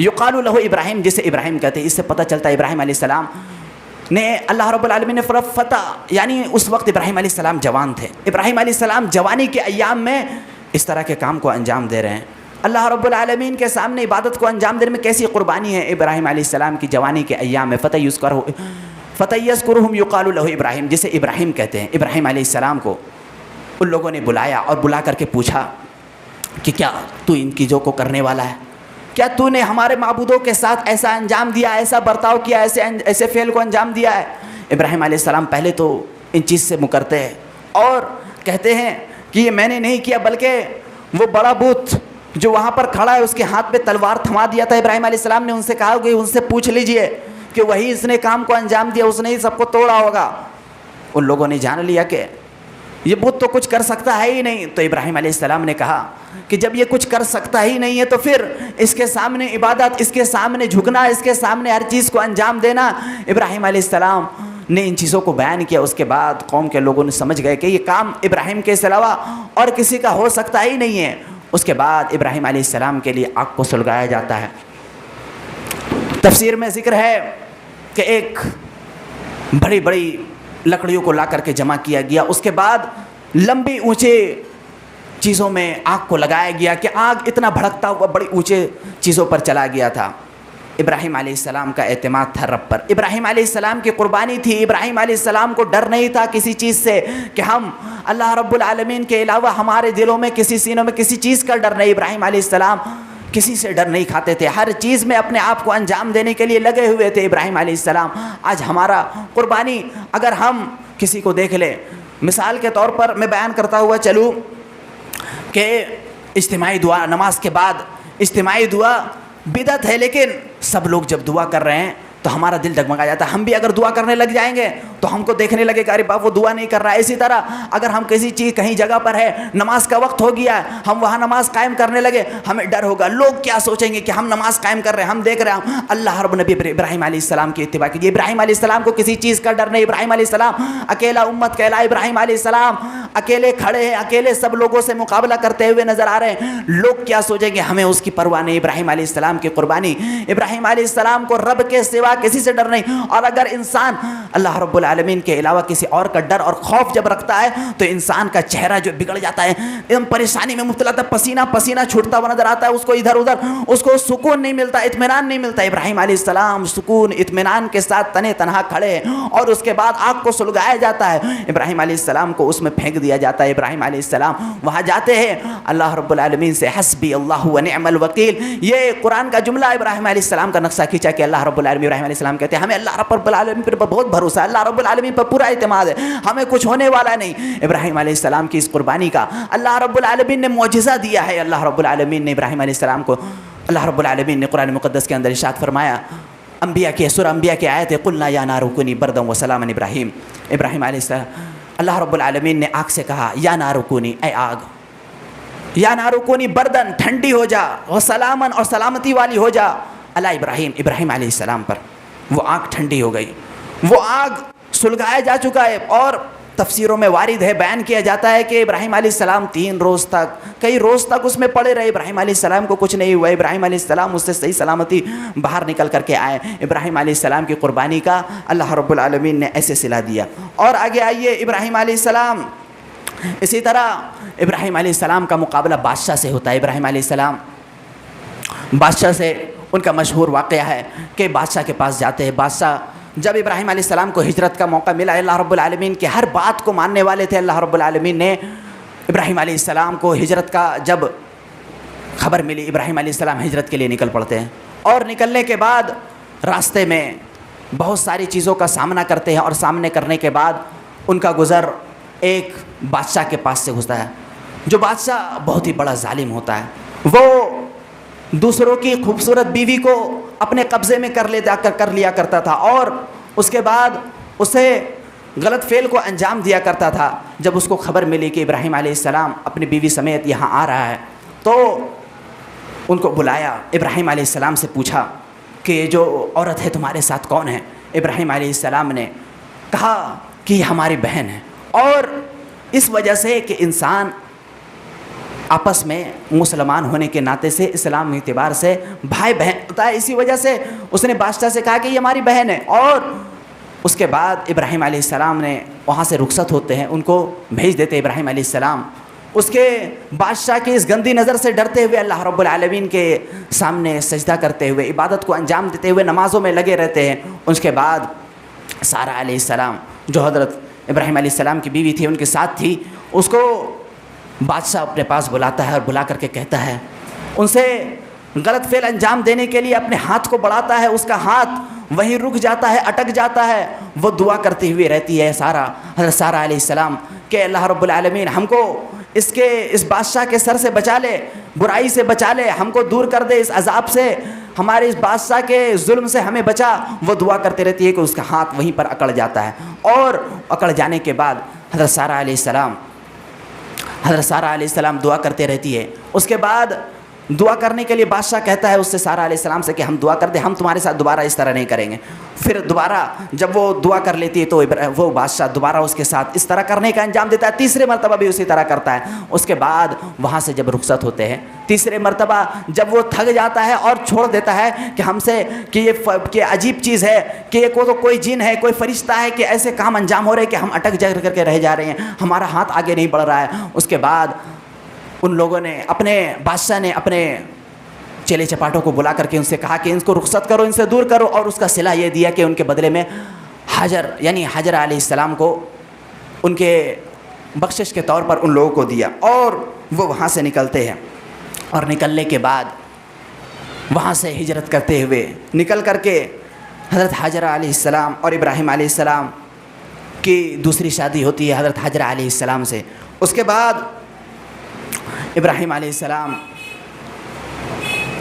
A: يقال له ابراہیم جسے ابراہیم کہتے ہیں. اس سے پتہ چلتا ہے ابراہیم علیہ السلام نے، اللہ رب العالمین نے فتح یعنی اس وقت ابراہیم علیہ السلام جوان تھے. ابراہیم علیہ السلام جوانی کے ایام میں اس طرح کے کام کو انجام دے رہے ہیں. اللہ رب العالمین کے سامنے عبادت کو انجام دینے میں کیسی قربانی ہے ابراہیم علیہ السلام کی جوانی کے ایام میں. فتى يذكرهم يقال له ابراہیم جسے ابراہیم کہتے ہیں. ابراہیم علیہ السلام کو ان لوگوں نے بلایا اور بلا کر کے پوچھا کہ کیا تو ان چیزوں کو کرنے والا ہے؟ کیا تو نے ہمارے معبودوں کے ساتھ ایسا انجام دیا، ایسا برتاؤ کیا، ایسے فعل کو انجام دیا ہے؟ ابراہیم علیہ السلام پہلے تو ان چیز سے مکرتے ہیں اور کہتے ہیں کہ یہ میں نے نہیں کیا، بلکہ وہ بڑا بت جو وہاں پر کھڑا ہے اس کے ہاتھ پہ تلوار تھما دیا تھا. ابراہیم علیہ السلام نے ان سے کہا کہ ان سے پوچھ لیجئے کہ وہی اس نے کام کو انجام دیا، اس نے ہی سب کو توڑا ہوگا. ان لوگوں نے جان لیا کہ یہ بت تو کچھ کر سکتا ہے ہی نہیں. تو ابراہیم علیہ السلام نے کہا کہ جب یہ کچھ کر سکتا ہی نہیں ہے تو پھر اس کے سامنے عبادت، اس کے سامنے جھکنا، اس کے سامنے ہر چیز کو انجام دینا. ابراہیم علیہ السلام نے ان چیزوں کو بیان کیا. اس کے بعد قوم کے لوگوں نے سمجھ گئے کہ یہ کام ابراہیم کے علاوہ اور کسی کا ہو سکتا ہی نہیں ہے. اس کے بعد ابراہیم علیہ السلام کے لیے آگ کو سلگایا جاتا ہے. تفسیر میں ذکر ہے کہ ایک بڑی بڑی لکڑیوں کو لا کر کے جمع کیا گیا. اس کے بعد لمبی اونچے چیزوں میں آگ کو لگایا گیا کہ آگ اتنا بھڑکتا ہوا بڑی اونچے چیزوں پر چلا گیا تھا. ابراہیم علیہ السلام کا اعتماد تھا رب پر. ابراہیم علیہ السلام کی قربانی تھی. ابراہیم علیہ السلام کو ڈر نہیں تھا کسی چیز سے کہ ہم اللہ رب العالمین کے علاوہ ہمارے دلوں میں کسی سینوں میں کسی چیز کا ڈر نہیں. ابراہیم علیہ السلام کسی سے ڈر نہیں کھاتے تھے. ہر چیز میں اپنے آپ کو انجام دینے کے لیے لگے ہوئے تھے ابراہیم علیہ السلام. آج ہمارا قربانی اگر ہم کسی کو دیکھ لیں، مثال کے طور پر میں بیان کرتا ہوا چلوں کہ اجتماعی دعا، نماز کے بعد اجتماعی دعا بدعت ہے، لیکن سب لوگ جب دعا کر رہے ہیں تو ہمارا دل ڈگمگا جاتا ہے. ہم بھی اگر دعا کرنے لگ جائیں گے تو ہم کو دیکھنے لگے کہ ارے باپ وہ دعا نہیں کر رہا ہے. اسی طرح اگر ہم کسی چیز کہیں جگہ پر ہے، نماز کا وقت ہو گیا ہے، ہم وہاں نماز قائم کرنے لگے، ہمیں ڈر ہوگا لوگ کیا سوچیں گے کہ ہم نماز قائم کر رہے ہیں، ہم دیکھ رہے ہیں. اللہ رب نبی ابراہیم علیہ السلام کی اتباع کیجیے. ابراہیم علیہ السلام کو کسی چیز کا ڈر نہیں. ابراہیم علیہ السلام اکیلا امت کہلا. ابراہیم علیہ السلام اکیلے کھڑے ہیں، اکیلے سب لوگوں سے مقابلہ کرتے ہوئے نظر آ رہے ہیں. لوگ کیا سوچیں گے، ہمیں اس کی پرواہ نہیں. ابراہیم علیہ السلام کی قربانی، ابراہیم علیہ السلام کو رب کے سوا کسی سے ڈر نہیں. اور اگر انسان اللہ رب العالمین کے علاوہ کسی اور کا ڈر اور خوف جب رکھتا ہے تو انسان کا چہرہ جو بگڑ جاتا ہے، ایک دم پریشانی میں مبتلا تھا، پسینہ پسینہ چھوٹتا ہوا نظر آتا ہے. اس کو ادھر ادھر اس کو سکون نہیں ملتا، اطمینان نہیں ملتا. ابراہیم علیہ السلام سکون اطمینان کے ساتھ تنے تنہا کھڑے، اور اس کے بعد آگ کو سلگایا جاتا ہے. ابراہیم علیہ السلام کو اس میں پھینک دیا جاتا ہے. ابراہیم علیہ السلام وہاں جاتے ہیں، اللہ رب العالمین سے حسبی اللہ و نعم الوکیل، یہ قرآن کا جملہ ابراہیم علیہ السلام کا نقشہ کھینچا کہ اللہ رب العالمین، ابراہیم علیہ السلام کہتے ہیں ہمیں اللہ رب العالمین پر بہت بھروسہ ہے، اللہ رب العالمین پر پورا اعتماد ہے، ہمیں کچھ ہونے والا نہیں. ابراہیم علیہ السلام کی اس قربانی کا اللہ رب العالمین نے معجزہ دیا ہے. اللہ رب العالمین نے ابراہیم علیہ السلام کو، اللہ رب العالمین نے قرآن مقدس کے اندر ارشاد فرمایا، انبیاء کی سورہ انبیاء کی آیت ہے، قلنا یا نار کونی بردا وسلاما ابراہیم. ابراہیم علیہ السلام، اللہ رب العالمین نے آگ سے کہا یا نار کونی، اے آگ، یا نار کونی بردن، ٹھنڈی ہو جا، وسلاما، اور سلامتی والی ہو جا، علی ابراہیم، ابراہیم علیہ السلام پر. وہ آگ ٹھنڈی ہو گئی. وہ آگ سلگایا جا چکا ہے اور تفسیروں میں وارد ہے، بیان کیا جاتا ہے کہ ابراہیم علیہ السلام 3 روز تک، کئی روز تک اس میں پڑے رہے، ابراہیم علیہ السلام کو کچھ نہیں ہوا، ابراہیم علیہ السلام اس سے صحیح سلامتی باہر نکل کر کے آئے۔ ابراہیم علیہ السلام کی قربانی کا اللہ رب العالمین نے ایسے صلہ دیا۔ اور آگے آئیے، ابراہیم علیہ السلام، اسی طرح ابراہیم علیہ السلام کا مقابلہ بادشاہ سے ہوتا ہے۔ ابراہیم علیہ السلام بادشاہ سے، ان کا مشہور واقعہ ہے کہ بادشاہ کے پاس جاتے ہیں۔ بادشاہ جب ابراہیم علیہ السلام کو ہجرت کا موقع ملا، اللہ رب العالمین کی ہر بات کو ماننے والے تھے، اللہ رب العالمین نے ابراہیم علیہ السلام کو ہجرت کا جب خبر ملی، ابراہیم علیہ السلام ہجرت کے لیے نکل پڑتے ہیں، اور نکلنے کے بعد راستے میں بہت ساری چیزوں کا سامنا کرتے ہیں، اور سامنے کرنے کے بعد ان کا گزر ایک بادشاہ کے پاس سے ہوتا ہے، جو بادشاہ بہت ہی بڑا ظالم ہوتا ہے۔ وہ دوسروں کی خوبصورت بیوی کو اپنے قبضے میں کر لیا کرتا تھا، اور اس کے بعد اسے غلط فعل کو انجام دیا کرتا تھا۔ جب اس کو خبر ملی کہ ابراہیم علیہ السلام اپنی بیوی سمیت یہاں آ رہا ہے، تو ان کو بلایا، ابراہیم علیہ السلام سے پوچھا کہ یہ جو عورت ہے تمہارے ساتھ کون ہے؟ ابراہیم علیہ السلام نے کہا کہ یہ ہماری بہن ہے۔ اور اس وجہ سے کہ انسان آپس میں مسلمان ہونے کے ناطے سے، اسلام کے اعتبار سے بھائی بہن ہوتا ہے، اسی وجہ سے اس نے بادشاہ سے کہا کہ یہ ہماری بہن ہے۔ اور اس کے بعد ابراہیم علیہ السلام نے وہاں سے رخصت ہوتے ہیں، ان کو بھیج دیتے ابراہیم علیہ السلام۔ اس کے بادشاہ کی اس گندی نظر سے ڈرتے ہوئے اللہ رب العالمین کے سامنے سجدہ کرتے ہوئے، عبادت کو انجام دیتے ہوئے نمازوں میں لگے رہتے ہیں۔ اس کے بعد سارہ علیہ السلام، جو حضرت ابراہیم علیہ السلام کی بیوی تھی، ان کے ساتھ تھی، اس کو بادشاہ اپنے پاس بلاتا ہے اور بلا کر کے کہتا ہے، ان سے غلط فعل انجام دینے کے لیے اپنے ہاتھ کو بڑھاتا ہے، اس کا ہاتھ وہیں رک جاتا ہے، اٹک جاتا ہے۔ وہ دعا کرتی ہوئی رہتی ہے حضرت سارہ علیہ السلام کہ اللہ رب العالمین ہم کو اس بادشاہ کے سر سے بچا لے، برائی سے بچا لے، ہم کو دور کر دے اس عذاب سے، ہمارے اس بادشاہ کے ظلم سے ہمیں بچا۔ وہ دعا کرتے رہتی ہے کہ اس کا ہاتھ وہیں پر اکڑ جاتا ہے، اور اکڑ جانے کے بعد حضرت سارہ علیہ السلام دعا کرتے رہتی ہے۔ اس کے بعد دعا کرنے کے لیے بادشاہ کہتا ہے اس سے، سارہ علیہ السلام سے، کہ ہم دعا کر دیں، ہم تمہارے ساتھ دوبارہ اس طرح نہیں کریں گے۔ پھر دوبارہ جب وہ دعا کر لیتی ہے تو وہ بادشاہ دوبارہ اس کے ساتھ اس طرح کرنے کا انجام دیتا ہے، تیسرے مرتبہ بھی اسی طرح کرتا ہے۔ اس کے بعد وہاں سے جب رخصت ہوتے ہیں، تیسرے مرتبہ جب وہ تھک جاتا ہے اور چھوڑ دیتا ہے کہ ہم سے کہ یہ عجیب چیز ہے کہ یہ تو کوئی جن ہے، کوئی فرشتہ ہے کہ ایسے کام انجام ہو رہے کہ ہم اٹک جا کر کے رہ جا رہے ہیں، ہمارا ہاتھ آگے نہیں بڑھ رہا ہے۔ اس کے بعد ان لوگوں نے، اپنے بادشاہ نے اپنے چیلے چپاٹوں کو بلا کر کے ان سے کہا کہ ان کو رخصت کرو، ان سے دور کرو، اور اس کا صلہ یہ دیا کہ ان کے بدلے میں حجر علیہ السلام کو ان کے بخشش کے طور پر ان لوگوں کو دیا۔ اور وہ وہاں سے نکلتے ہیں، اور نکلنے کے بعد وہاں سے ہجرت کرتے ہوئے نکل کر کے حضرت حجر علیہ السلام اور ابراہیم علیہ السلام کی دوسری شادی ہوتی ہے حضرت حجر علیہ السلام سے۔ اس کے بعد ابراہیم علیہ السلام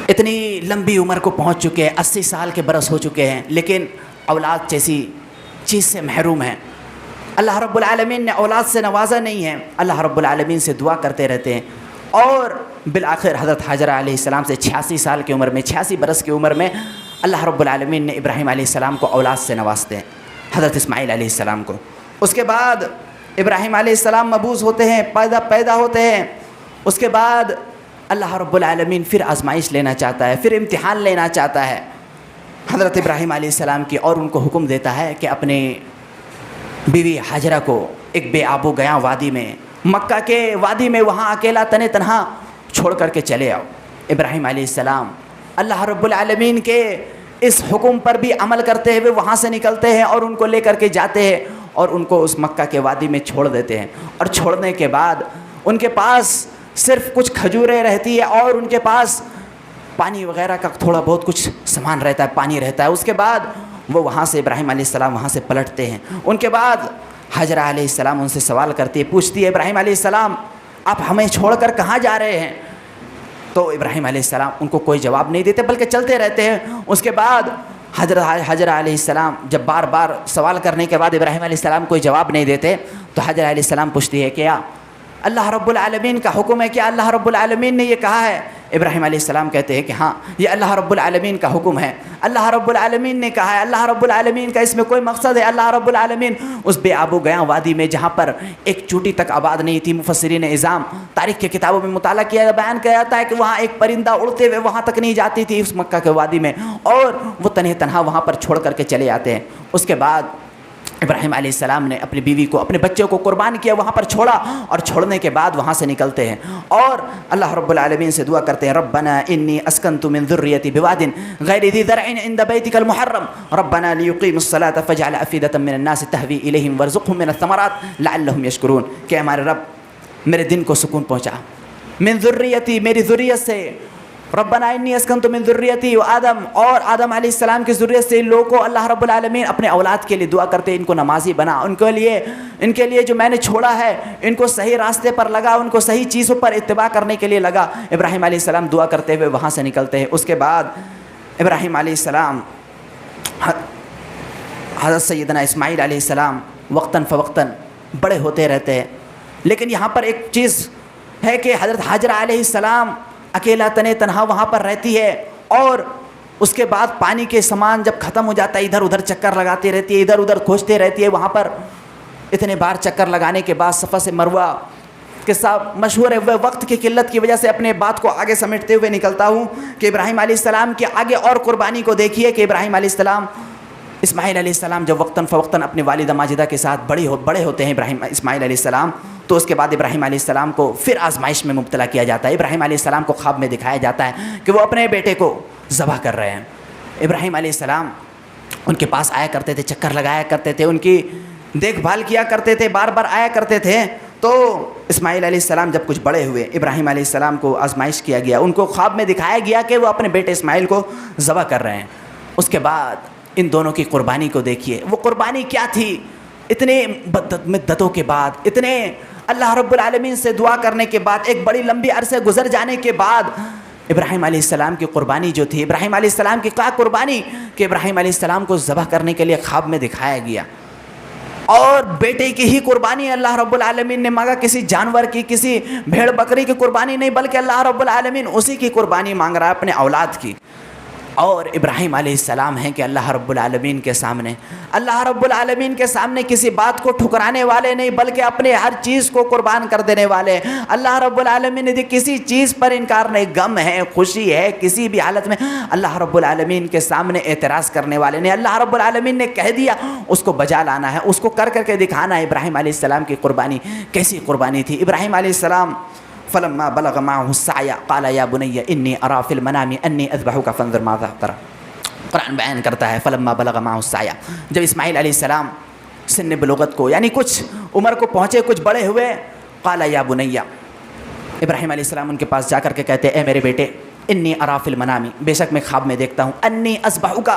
A: اتنی لمبی عمر کو پہنچ چکے ہیں، 80 سال کے برس ہو چکے ہیں، لیکن اولاد جیسی چیز سے محروم ہیں۔ اللہ رب العالمین نے اولاد سے نوازا نہیں ہے، اللہ رب العالمین سے دعا کرتے رہتے ہیں، اور بالآخر حضرت حجر علیہ السلام سے 86 سال کی عمر میں، 86 برس کی عمر میں اللہ رب العالمین نے ابراہیم علیہ السلام کو اولاد سے نوازتے ہیں، حضرت اسماعیل علیہ السلام کو۔ اس کے بعد ابراہیم علیہ السلام مبعوث ہوتے ہیں، پیدا ہوتے ہیں۔ اس کے بعد اللہ رب العالمین پھر آزمائش لینا چاہتا ہے، پھر امتحان لینا چاہتا ہے حضرت ابراہیم علیہ السلام کی، اور ان کو حکم دیتا ہے کہ اپنے بیوی حاجرہ کو ایک بے آب و گیاں وادی میں، مکہ کے وادی میں، وہاں اکیلا تنہا چھوڑ کر کے چلے آؤ۔ ابراہیم علیہ السلام اللہ رب العالمین کے اس حکم پر بھی عمل کرتے ہوئے وہاں سے نکلتے ہیں، اور ان کو لے کر کے جاتے ہیں، اور ان کو اس مکہ کے وادی میں چھوڑ دیتے ہیں۔ اور چھوڑنے کے بعد ان کے پاس صرف کچھ کھجوریں رہتی ہے، اور ان کے پاس پانی وغیرہ کا تھوڑا بہت کچھ سامان رہتا ہے، پانی رہتا ہے۔ اس کے بعد وہ وہاں سے، ابراہیم علیہ السلام وہاں سے پلٹتے ہیں۔ ان کے بعد حجرہ علیہ السلام ان سے سوال کرتی ہے، پوچھتی ہے، ابراہیم علیہ السلام آپ ہمیں چھوڑ کر کہاں جا رہے ہیں؟ تو ابراہیم علیہ السلام ان کو کوئی جواب نہیں دیتے، بلکہ چلتے رہتے ہیں۔ اس کے بعد حجرہ علیہ السلام جب بار بار سوال کرنے کے بعد ابراہیم علیہ السلام کوئی جواب نہیں دیتے، تو حجرہ علیہ السلام پوچھتی ہے کہ اللہ رب العالمین کا حکم ہے، کیا اللہ رب العالمین نے یہ کہا ہے؟ ابراہیم علیہ السلام کہتے ہیں کہ ہاں یہ اللہ رب العالمین کا حکم ہے، اللہ رب العالمین نے کہا ہے، اللہ رب العالمین کا اس میں کوئی مقصد ہے۔ اللہ رب العالمین اس بے آب و گیاں وادی میں جہاں پر ایک چوٹی تک آباد نہیں تھی، مفسرین اعظام تاریخ کے کتابوں میں مطالعہ کیا بیان کیا جاتا ہے کہ وہاں ایک پرندہ اڑتے ہوئے وہاں تک نہیں جاتی تھی اس مکہ کے وادی میں، اور وہ تنہے تنہا وہاں پر چھوڑ کر کے چلے آتے ہیں۔ اس کے بعد ابراہیم علیہ السلام نے اپنی بیوی کو، اپنے بچوں کو قربان کیا، وہاں پر چھوڑا، اور چھوڑنے کے بعد وہاں سے نکلتے ہیں اور اللہ رب العالمین سے دعا کرتے ہیں، ربنا انی اسکنت من ذریتی بواد غیر ذی زرع عند بیتک المحرم ربنا لیقیموا الصلاۃ فاجعل افئدۃ من الناس تہوی الیہم وارزقہم من الثمرات لعلہم یشکرون، کہ ہمارے رب میرے دل کو سکون پہنچا، من ذریتی میری ذریت سے، ربنا انی اسکنت من ذریتی و آدم، اور آدم علیہ السلام کی ذریت سے ان لوگوں کو اللہ رب العالمین اپنے اولاد کے لیے دعا کرتے ہیں، ان کو نمازی بنا، ان کے لیے جو میں نے چھوڑا ہے ان کو صحیح راستے پر لگا، ان کو صحیح چیزوں پر اتباع کرنے کے لیے لگا۔ ابراہیم علیہ السلام دعا کرتے ہوئے وہاں سے نکلتے ہیں۔ اس کے بعد ابراہیم علیہ السلام، حضرت سیدنا اسماعیل علیہ السلام وقتاً فوقتاً بڑے ہوتے رہتے ہیں، لیکن یہاں پر ایک چیز ہے کہ حضرت حاجرہ علیہ السلام اکیلا تنے تنہا وہاں پر رہتی ہے، اور اس کے بعد پانی کے سامان جب ختم ہو جاتا ہے ادھر ادھر چکر لگاتی رہتی ہے، ادھر ادھر کھوجتے رہتی ہے۔ وہاں پر اتنے بار چکر لگانے کے بعد صفا سے مروہ قصہ مشہور ہے، وہ وقت کی قلت کی وجہ سے اپنے بات کو آگے سمیٹتے ہوئے نکلتا ہوں کہ ابراہیم علیہ السلام کے آگے اور قربانی کو دیکھیے کہ ابراہیم علیہ السلام، اسماعیل علیہ السلام جب وقتاً فوقتاً اپنی والدہ ماجدہ کے ساتھ بڑے ہوتے ہیں اسماعیل علیہ السلام، تو اس کے بعد ابراہیم علیہ السلام کو پھر آزمائش میں مبتلا کیا جاتا ہے۔ ابراہیم علیہ السلام کو خواب میں دکھایا جاتا ہے کہ وہ اپنے بیٹے کو ذبح کر رہے ہیں۔ ابراہیم علیہ السلام ان کے پاس آیا کرتے تھے، چکر لگایا کرتے تھے، ان کی دیکھ بھال کیا کرتے تھے، بار بار آیا کرتے تھے۔ تو اسماعیل علیہ السلام جب کچھ بڑے ہوئے، ابراہیم علیہ السلام کو آزمائش کیا گیا، ان کو خواب میں دکھایا گیا کہ وہ اپنے بیٹے اسماعیل کو ذبح کر رہے ہیں۔ اس کے بعد ان دونوں کی قربانی کو دیکھیے، وہ قربانی کیا تھی؟ اتنے مدتوں کے بعد، اتنے اللہ رب العالمین سے دعا کرنے کے بعد، ایک بڑی لمبی عرصے گزر جانے کے بعد ابراہیم علیہ السلام کی قربانی جو تھی، ابراہیم علیہ السلام کی کیا قربانی کہ ابراہیم علیہ السلام کو ذبح کرنے کے لیے خواب میں دکھایا گیا، اور بیٹے کی ہی قربانی اللہ رب العالمین نے مانگا، کسی جانور کی، کسی بھیڑ بکری کی قربانی نہیں، بلکہ اللہ رب العالمین اسی کی قربانی مانگ رہا ہے، اپنے اولاد کی۔ اور ابراہیم علیہ السلام ہیں کہ اللہ رب العالمین کے سامنے کسی بات کو ٹھکرانے والے نہیں، بلکہ اپنے ہر چیز کو قربان کر دینے والے۔ اللہ رب العالمین نے کسی چیز پر انکار نہیں، غم ہے، خوشی ہے، کسی بھی حالت میں اللہ رب العالمین کے سامنے اعتراض کرنے والے نہیں۔ اللہ رب العالمین نے کہہ دیا، اس کو بجا لانا ہے، اس کو کر کے دکھانا ہے۔ ابراہیم علیہ السلام کی قربانی کیسی قربانی تھی؟ ابراہیم علیہ السلام فلما بلغ معه السعي قال يا بني اني ارى في المنام اني اذبحك فانظر ماذا ترى۔ قرآن بیان کرتا ہے فلما بلغ معه السعي، جب اسماعیل علیہ السلام سن بلوغت کو، یعنی کچھ عمر کو پہنچے، کچھ بڑے ہوئے، قال یا بني، ابراہیم علیہ السلام ان کے پاس جا کر کے کہتے اے میرے بیٹے، انی ارى في المنام، بے شک میں خواب میں دیکھتا ہوں، انی اذبحک،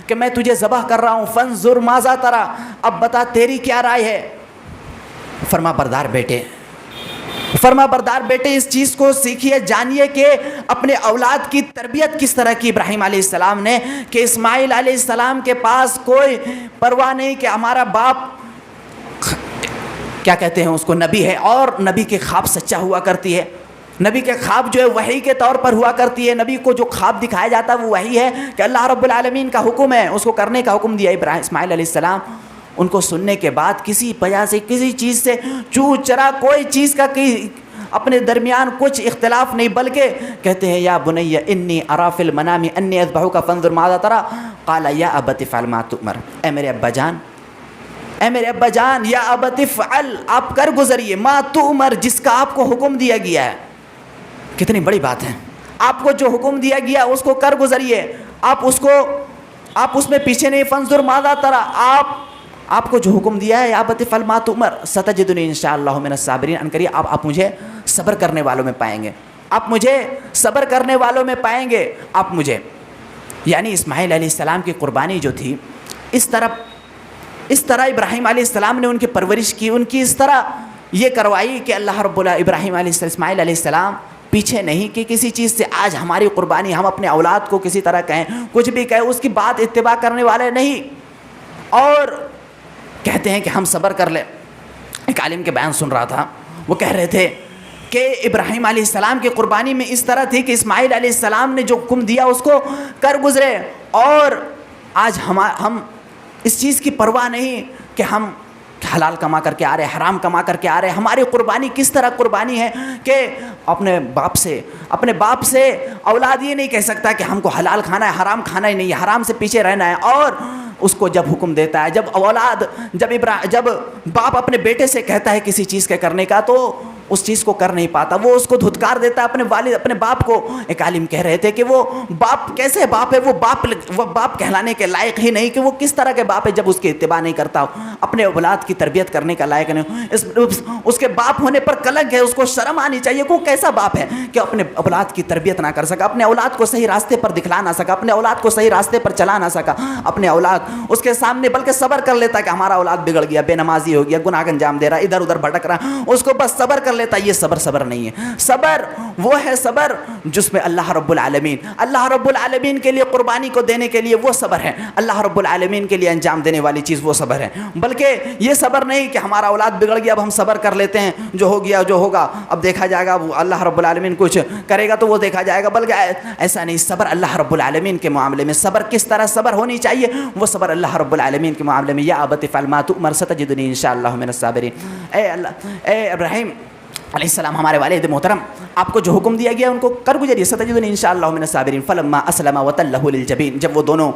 A: کہ میں تجھے ذبح کر رہا ہوں، فانظر ماذا ترى، اب بتا تیری کیا رائے ہے۔ فرما بردار بیٹے اس چیز کو سیکھیے، جانیے کہ اپنے اولاد کی تربیت کس طرح کی ابراہیم علیہ السلام نے، کہ اسماعیل علیہ السلام کے پاس کوئی پرواہ نہیں کہ ہمارا باپ کیا کہتے ہیں اس کو، نبی ہے، اور نبی کے خواب سچا ہوا کرتی ہے، نبی کے خواب جو ہے وحی کے طور پر ہوا کرتی ہے، نبی کو جو خواب دکھایا جاتا ہے وہ وحی ہے کہ اللہ رب العالمین کا حکم ہے، اس کو کرنے کا حکم دیا۔ اسماعیل علیہ السلام ان کو سننے کے بعد کسی وجہ سے، کسی چیز سے چو چرا، کوئی چیز کا اپنے درمیان کچھ اختلاف نہیں، بلکہ کہتے ہیں یا بنی انی ارى في المنام انی اذبحک فانظر ماذا ترى قال یا ابت افعل ما تؤمر، اے میرے ابا جان، یا ابت افعل، آپ کر گزریے، ما تؤمر، جس کا آپ کو حکم دیا گیا ہے۔ کتنی بڑی بات ہے، آپ کو جو حکم دیا گیا اس کو کر گزریے، آپ اس میں پیچھے نہیں، فانظر ماذا ترى، آپ کو جو حکم دیا ہے، یا ابت افعل ما تؤمر ستجدنی انشاءاللہ من الصابرین، ان قریب آپ مجھے صبر کرنے والوں میں پائیں گے، آپ مجھے یعنی اسماعیل علیہ السلام کی قربانی جو تھی، اس طرح ابراہیم علیہ السلام نے ان کی پرورش کی، ان کی اس طرح یہ کروائی کہ اللہ رب ابراہیم علیہ السلام، اسماعیل علیہ السلام پیچھے نہیں کہ کسی چیز سے آج ہماری قربانی، ہم اپنے اولاد کو کسی طرح کہیں، کچھ بھی کہیں، اس کی بات اتباع کرنے والے نہیں، اور کہتے ہیں کہ ہم صبر کر لیں۔ ایک عالم کے بیان سن رہا تھا، وہ کہہ رہے تھے کہ ابراہیم علیہ السلام کی قربانی میں اس طرح تھی کہ اسماعیل علیہ السلام نے جو حکم دیا اس کو کر گزرے، اور آج ہم اس چیز کی پرواہ نہیں کہ ہم حلال کما کر کے آ رہے، حرام کما کر کے آ رہے. ہماری قربانی کس طرح قربانی ہے کہ اپنے باپ سے اولاد یہ نہیں کہہ سکتا کہ ہم کو حلال کھانا ہے، حرام کھانا ہی نہیں ہے، حرام سے پیچھے رہنا ہے. اور اس کو جب حکم دیتا ہے، جب باپ اپنے بیٹے سے کہتا ہے کسی چیز کے کرنے کا تو اس چیز کو کر نہیں پاتا، وہ اس کو دھتکار دیتا ہے اپنے باپ کو. ایک عالم کہہ رہے تھے کہ وہ باپ کیسے باپ ہے، وہ باپ کہلانے کے لائق ہی نہیں، کہ وہ کس طرح کے باپ ہے جب اس کی اتباع نہیں کرتا، اپنے اولاد کی تربیت کرنے کا لائق نہیں. اس کے باپ ہونے پر کلنک ہے، اس کو شرم آنی چاہیے کہ وہ کیسا باپ ہے کہ اپنے اولاد کی تربیت نہ کر سکا، اپنے اولاد کو صحیح راستے پر دکھلا نہ سکا، اپنے اولاد کو صحیح راستے پر چلا نہ سکا. اپنے اولاد اس کے سامنے بلکہ صبر کر لیتا کہ ہمارا اولاد بگڑ گیا، بے نمازی ہو گیا، گناہ انجام دے رہا، ادھر ادھر بھٹک رہا، اس کو بس صبر کر لیتا. یہ صبر نہیں ہے. صبر وہ ہے صبر جس میں اللہ رب العالمین کے لیے قربانی کو دینے کے لیے وہ صبر ہے، اللہ رب العالمین کے لیے انجام دینے والی چیز وہ صبر ہے. بلکہ یہ صبر نہیں کہ ہمارا اولاد بگڑ گیا اب ہم صبر کر لیتے ہیں، جو ہو گیا جو ہوگا اب دیکھا جائے گا، اللہ رب العالمین کچھ کرے گا تو وہ دیکھا جائے گا. بلکہ ایسا نہیں، صبر اللہ رب العالمین کے معاملے میں صبر کس طرح صبر ہونی چاہیے، وہ صبر اللہ رب العالمین کے معاملے میں. یا ابت افعل ما تؤمر ستجدنی انشاءاللہ من الصابرین. اے ابراہیم علیہ السلام، ہمارے والد محترم، آپ کو جو حکم دیا گیا ان کو کر گزریے. ستجدنی انشاءاللہ من الصابرین. فلما اسلم وتلہ للجبین، جب وہ دونوں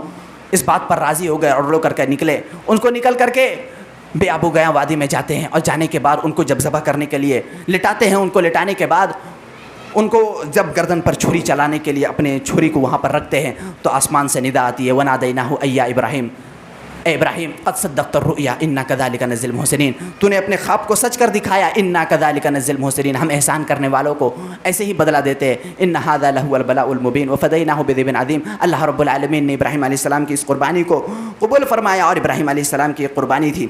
A: اس بات پر راضی ہو گئے اور رو کر کے نکلے، ان کو نکل کر کے بے ابو گیا وادی میں جاتے ہیں، اور جانے کے بعد ان کو جب ذبح کرنے کے لیے لٹاتے ہیں، ان کو لٹانے کے بعد ان کو جب گردن پر چھری چلانے کے لیے اپنے چھری کو وہاں پر رکھتے ہیں تو آسمان سے ندا آتی ہے، ونادیناہ اے ابراہیم، اے ابراہیم قد صدقت الرؤیا انا کذالک نجزی المحسنین، تو نے اپنے خواب کو سچ کر دکھایا، انا کذالک نجزی المحسنین، ہم احسان کرنے والوں کو ایسے ہی بدلہ دیتے ہیں. ان ھذا لہو البلاء المبین وفدیناہ بذبح عظیم. اللہ رب العالمین نے ابراہیم علیہ السلام کی اس قربانی کو قبول فرمایا، اور ابراہیم علیہ السلام کی ایک قربانی تھی.